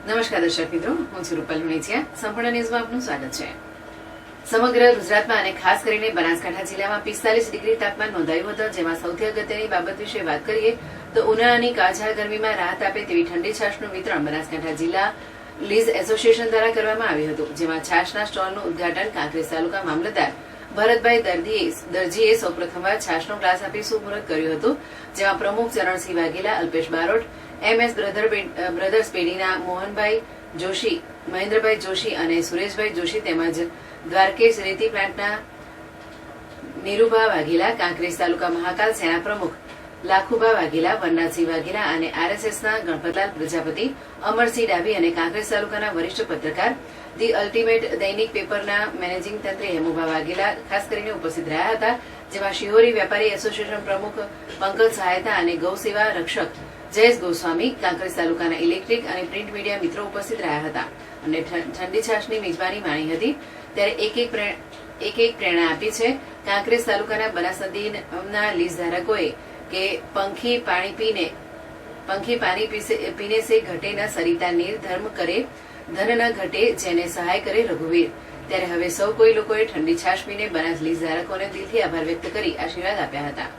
નમસ્કાર દર્શક મિત્રો, હું છું રૂપલ લુણીચિયા. સંપૂર્ણ ન્યૂઝમાં આપનું સ્વાગત છે. સમગ્ર ગુજરાતમાં અને ખાસ કરીને બનાસકાંઠા જિલ્લામાં 45 ડિગ્રી તાપમાન નોંધાયું હતું. જેમાં સૌથી અગત્યની બાબત વિશે વાત કરીએ તો ઉનાળાની કાળઝાળ ગરમીમાં રાહત આપે તેવી ઠંડી છાશનું વિતરણ બનાસકાંઠા જિલ્લા લીઝ એસોસિએશન દ્વારા કરવામાં આવ્યું હતું. જેમાં છાશના સ્ટોલનું ઉદઘાટન કાંકરેજ તાલુકા મામલતદાર ભરતભાઈ દરજીએ સૌપ્રથમવાર છાશનો ગ્લાસ આપી શુભમુહૂર્ત કર્યું હતું. જેમાં પ્રમુખ ચરણસિંહ વાઘેલા, અલ્પેશ બારોટ, MS બ્રધર્સ પેઢીના મોહનભાઈ જોશી, મહેન્દ્રભાઈ જોશી અને સુરેશભાઈ જોશી તેમજ દ્વારકેશ રેતી પ્લાન્ટના નીરુભા વાઘેલા, કાંકરેજ તાલુકા મહાકાલ સેના પ્રમુખ લાખુભા વાઘેલા, વનરાજસિંહ વાઘેલા અને RSSના ગણપતલાલ પ્રજાપતિ, અમરસિંહ ડાભી અને કાંકરેજ તાલુકાના વરિષ્ઠ પત્રકાર ધી અલ્ટિમેટ દૈનિક પેપરના મેનેજિંગ તંત્રી હેમુભા વાઘેલા ખાસ કરીને ઉપસ્થિત રહ્યા હતા. જેમાં શિહોરી વેપારી એસોસિએશન પ્રમુખ પંકજ સહાયતા અને ગૌ સેવા રક્ષક જયેશ ગોસ્વામી, કાંકરેજ તાલુકાના ઇલેક્ટ્રિક અને પ્રિન્ટ મીડિયા મિત્રો ઉપસ્થિત રહ્યા હતા અને ઠંડી છાશની મેજબાની માણી હતી. ત્યારે એક એક પ્રેરણા આપી છે. કાંકરેજ તાલુકાના બનાસ નદીના લીઝ ધારકોએ કે પંખી પાણી પીને સે ઘટે ન સરિતા નીર, ધર્મ કરે ધન ન ઘટે, જેને સહાય કરે રઘુવીર. ત્યારે હવે સૌ કોઈ લોકોએ ઠંડી છાશ પીને બનાસ લીઝ ધારકોને દિલથી આભાર વ્યક્ત કરી આશીર્વાદ આપ્યા હતા.